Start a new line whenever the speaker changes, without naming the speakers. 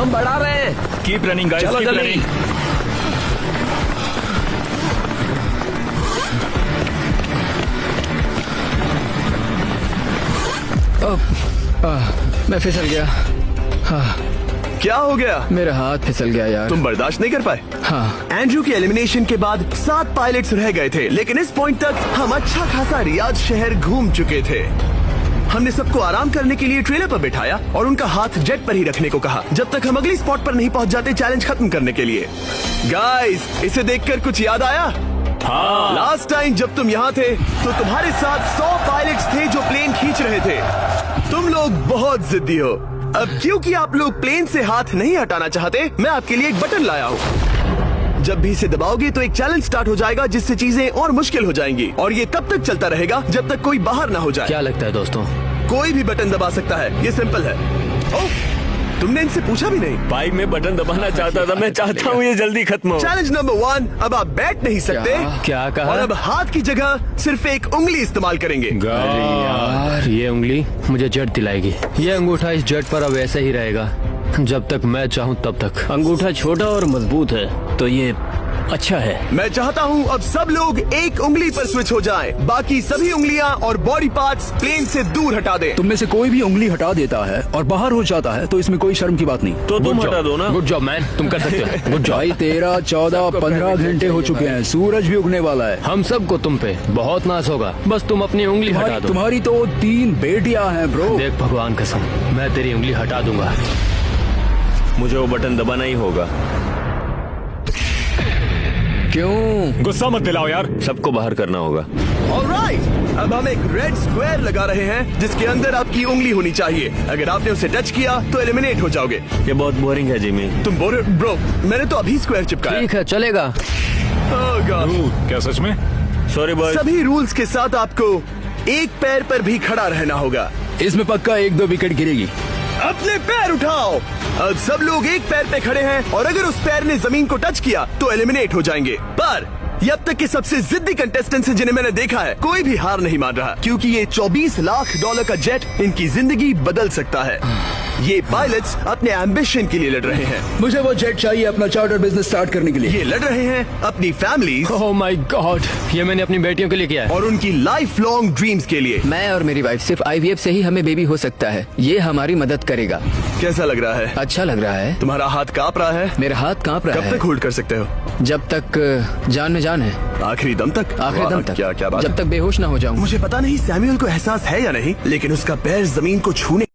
हम बढ़ा रहे हैं।
कीप रनिंग गाइस,
चलो
कीप
जल्दी।
रनिंग।
मैं फिसल गया।
क्या हो गया?
मेरा हाथ फिसल गया यार।
तुम बर्दाश्त नहीं कर पाए?
हाँ।
एंड्रू के एलिमिनेशन के बाद 7 पायलट्स रह गए थे, लेकिन इस पॉइंट तक हम अच्छा खासा रियाद शहर घूम चुके थे। हमने सबको आराम करने के लिए ट्रेलर पर बिठाया और उनका हाथ जेट पर ही रखने को कहा जब तक हम अगली स्पॉट पर नहीं पहुंच जाते चैलेंज खत्म करने के लिए। गाइस, इसे देखकर कुछ याद आया?
हाँ।
लास्ट टाइम जब तुम यहाँ थे तो तुम्हारे साथ 100 पायलट्स थे जो प्लेन खींच रहे थे। तुम लोग बहुत जिद्दी हो। अब क्योंकि आप लोग प्लेन से हाथ नहीं हटाना चाहते, मैं आपके लिए एक बटन लाया हूँ। जब भी इसे दबाओगे तो एक चैलेंज स्टार्ट हो जाएगा जिससे चीजें और मुश्किल हो जाएंगी और ये तब तक चलता रहेगा जब तक कोई बाहर ना हो जाए।
क्या लगता है दोस्तों?
कोई भी बटन दबा सकता है, ये सिंपल है। ओह, तुमने इनसे पूछा भी नहीं।
भाई मैं बटन दबाना चाहता था, मैं चाहता हूँ ये जल्दी खत्म हो।
चैलेंज नंबर 1, अब आप बैठ नहीं सकते।
क्या कहा?
और अब हाथ की जगह सिर्फ एक उंगली इस्तेमाल करेंगे।
अरे यार, ये उंगली मुझे जट दिलाएगी। ये अंगूठा इस जट पर अब ऐसे ही रहेगा जब तक मैं चाहूँ तब तक।
अंगूठा छोटा और मजबूत है तो ये अच्छा है।
मैं चाहता हूँ अब सब लोग एक उंगली पर स्विच हो जाएं। बाकी सभी उंगलियां और बॉडी पार्ट्स प्लेन से दूर हटा दें।
तुम में से कोई भी उंगली हटा देता है और बाहर हो जाता है तो इसमें कोई शर्म की बात नहीं।
तो तुम हटा दो ना।
गुड जॉब मैन, तुम कर सकते हो। Good job.
भाई 13, 14, 15 घंटे हो चुके हैं, सूरज भी उगने वाला है।
हम सबको तुम पे बहुत नाज होगा, बस तुम अपनी उंगली हटा दो।
तुम्हारी तो 3 बेटियां हैं ब्रो।
देख भगवान कसम, मैं तेरी उंगली हटा दूंगा।
मुझे वो बटन दबाना ही होगा।
क्यों?
गुस्सा मत दिलाओ यार, सबको बाहर करना होगा।
ऑलराइट, अब हम एक रेड स्क्वायर लगा रहे हैं जिसके अंदर आपकी उंगली होनी चाहिए। अगर आपने उसे टच किया तो एलिमिनेट हो जाओगे।
ये बहुत बोरिंग है जिमी।
तुम ब्रो, मैंने तो अभी स्क्वायर चिपकाया।
ठीक है, चलेगा।
Oh God।
क्या सच में? Sorry boy.
सभी रूल्स के साथ आपको एक पैर पर भी खड़ा रहना होगा।
इसमें पक्का 1-2 विकेट गिरेगी।
अपने पैर उठाओ। अब सब लोग एक पैर पे खड़े हैं और अगर उस पैर ने जमीन को टच किया तो एलिमिनेट हो जाएंगे। पर ये अब तक के सबसे जिद्दी कंटेस्टेंट्स हैं जिन्हें मैंने देखा है। कोई भी हार नहीं मान रहा क्योंकि ये $24 लाख का जेट इनकी जिंदगी बदल सकता है। ये पायलट्स अपने एम्बिशन के लिए लड़ रहे हैं।
मुझे वो जेट चाहिए अपना चार्टर बिजनेस स्टार्ट करने के लिए।
ये लड़ रहे हैं अपनी फैमिली
ओह माय गॉड, ये मैंने अपनी बेटियों के लिए किया है।
और उनकी लाइफ लॉन्ग ड्रीम्स के लिए।
मैं और मेरी वाइफ सिर्फ IVF से ही हमें बेबी हो सकता है। ये हमारी मदद करेगा।
कैसा लग रहा है?
अच्छा लग रहा है।
तुम्हारा हाथ कांप रहा है?
मेरा हाथ कांप रहा
कब
है।
तक होल्ड कर सकते हो?
जब तक जान में जान है।
आखिरी दम तक?
आखिरी दम तक।
क्या बात
जब
है?
तक बेहोश ना हो जाऊं।
मुझे पता नहीं सैमुअल को एहसास है या नहीं, लेकिन उसका पैर जमीन को छूने